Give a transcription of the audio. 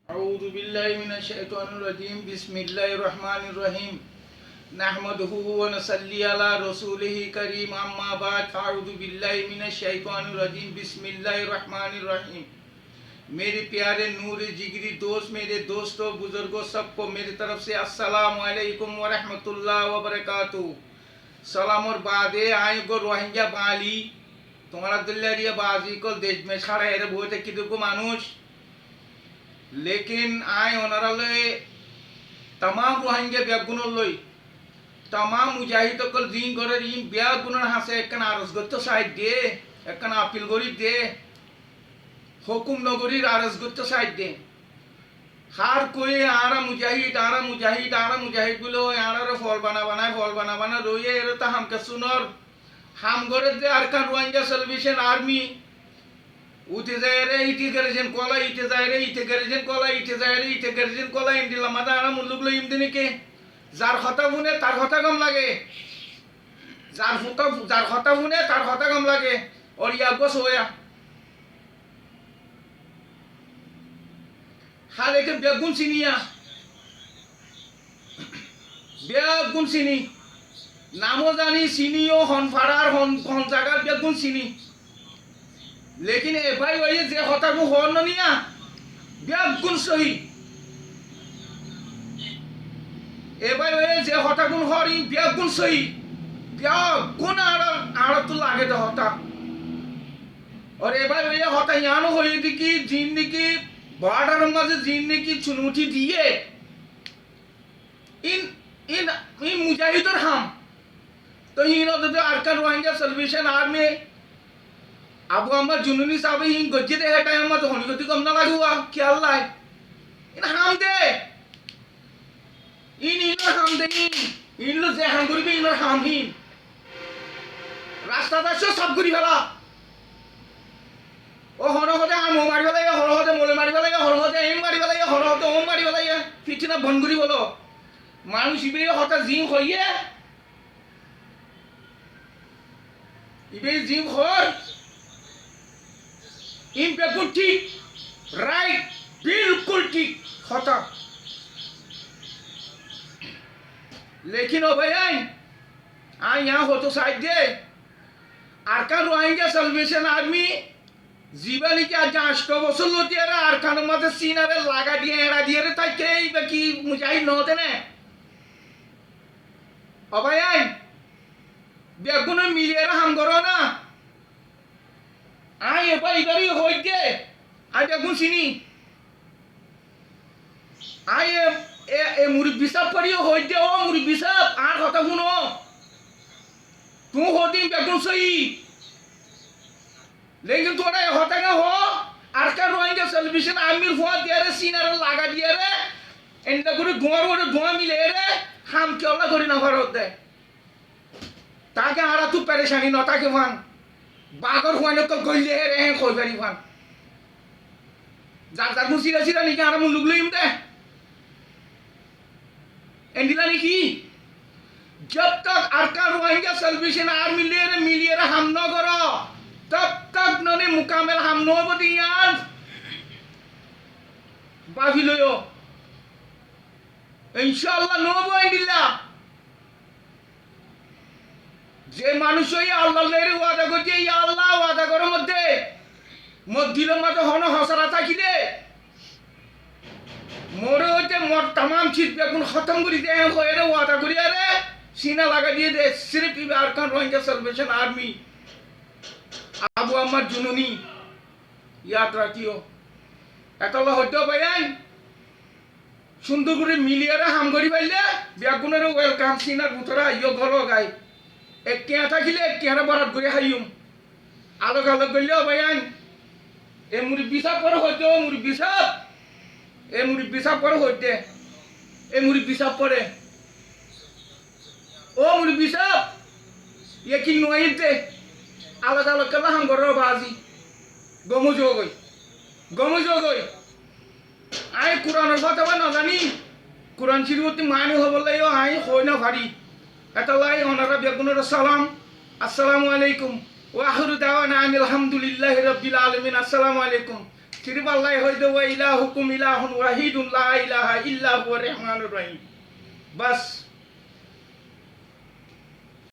أعوذ بالله من الشيطان الرجيم بسم الله الرحمن الرحيم نحمده ونصلي على رسوله الكريم أما بعد أعوذ بالله من الشيطان الرجيم بسم الله الرحمن الرحيم मेरे प्यारे नूर जिगरी दोस्त मेरे दोस्तों बुजुर्गों सबको मेरी तरफ से अस्सलाम वालेकुम व रहमतुल्लाह व बरकातुहू। सलाम और बादे आए गो रोहिंग्या बाली तुम्हारा दिल्लारिया बाजी को देश में छाड़ा है बहुत किदु को मानुष लेकिन आय ओनाराले तमाम रोहिंग्या बेगुन लई तमाम मुजाहिद कल दिन करे इन बेगुन हासे एकन आरज गत्त साइड दे एकन आपिल गरी दे हुकुम नगरीर आरज गत्त साइड दे हार कोई आरा मुजाहिद गुलो आरा फल बना रोये एरता हम के सुनर हम गरे दे आरकान रोहिंग्या सल्वेशन आर्मी उठे जाए रे इटे गरेजेन कोला इटे जाए रे इटे गरेजेन कोला इंदिला मादा आरा मुल्लुक लो इमदिने के जार खता बुने तार खता कम लागे जार खता बुने तार खता कम लागे और या गो सोया हाले के बेगुन सिनी नामो जानी सिनियो हन फारार हन जागार बेगुन सिनी लेकिन ए भाई वही जे हता को हन निया बेगुन सही ए भाई वही जे हता गुन हरी बेगुन सही बेगुन आड़ा तो लागे तो हता और ए भाई वही हता यानो होई दिकी जिंदगी बॉर्डर में जिंदगी चुनौती दिए इन मुजाहिदर हम तो इन तो आरकान रोहिंग्या सल्वेशन आर्मी अब हमार जुनूनी साहब इन गज्जे दे है टाइम में तो होनी गति कम ना लागुआ क्या अल्लाह इन हम दे इन हम दे इन लो जे हम गुरी भी इन हम ही रास्ता दा सब गुरी वाला ओ हनो होते हम मारी वाला ये हनो होते मोले मारी वाला ये हनो होते एम मारी वाला ये हनो होते ओम मारी वाला ये फिचना बनगुरी बोलो मानुष इबे होता जिम होइए इबे जिम होर इन बिल्कुल ठीक राइट बिल्कुल ठीक होता लेकिन ओ भाई आई यहाँ हो तो साइड दे Arakan Rohingya salvation army Jiwani के आज 8 বছর লতি এর আরকানের মধ্যে সিনারে লাগা দিয়ে এড়া দিয়ে রে তাই কে কি মুজাহিদ নতে না অবাই আই বেগুন মিলিয়ে হাম করো না আই এবার ইদারি হই দে আই বেগুন চিনি আই এ মুরব্বি সাহেব করিও হই দে ও মুরব্বি সাহেব আর কথা শুনো তুই হদিন বেগুন সই लेकिन थोड़ा होता क्या हो आरकान रोहिंग्या सल्वेशन आर्मी हुआ दिया रे सीनारे लागा दिया रे इंदा गुरु धुआं मिले रे हम क्यों ना करी ना फरोत दे ताकि आरा तू परेशानी ना ताकि वन बागर हुआ ने कल गोल ले रे हैं कोई बड़ी वन जार मुसीरा नहीं क्या आरा मुल्लुक लो इमदे इंदिला नहीं की जब तक आरकान रोहिंग्या सल्वेशन आर्मी ले रे मिलिए रे हम ना करो तब तक नने मुकामेल हम नो बदियान बाफिलोयो इंशाल्लाह नो बइंदिल्ला जे মানুষই আল্লাহর ওয়াদা করছে ইয়া আল্লাহ ওয়াদা করো মধ্যিলের মধ্যে হন হসরা থাকিলে মোরে হইতে মোর तमाम चीज বেগুন খতম করি দে হয়ে ওয়াদা করি আরে সিনা লাগা দিয়ে দে সির্ফ আরকান রোহিঙ্গা সালভেশন আর্মি আবু আমার জুনুনি ইয়াদ রাখিও এতলা হইতো ভাই সুন্দর করে মিলিয়ারে হাম করি পাইলে বেগুনের ওয়েলকাম সিনার ভিতরে আইও ঘর গাই এক কেয়া থাকিলে এক কেয়ারে বরাত করে খাইম আলোক গইলে ভাই এ মুড়ি বিসাব করে হইতো মুড়ি বিসাব করে হইতে এ মুড়ি বিসাব করে ও মুড়ি বিসাব ইয়ে কি নইতে আলাদা কেলা হাম করো বাজি গমু যোগই আই কুরআনের কথা না জানি কুরআন শরীফতে মানে হবলাই আই হই না ভারি এতলাই ওনারা বেগুনের সালাম আসসালামু আলাইকুম ওয়া আখিরু দাওয়ানা আলহামদুলিল্লাহি রাব্বিল আলামিন আসসালামু আলাইকুম। সিরিফ আল্লাহ হইতে ওয়া ইলাহুকুম ইলাহুন ওয়াহিদুন লা ইলাহা ইল্লা হুয়া রহমানুর রহিম। বাস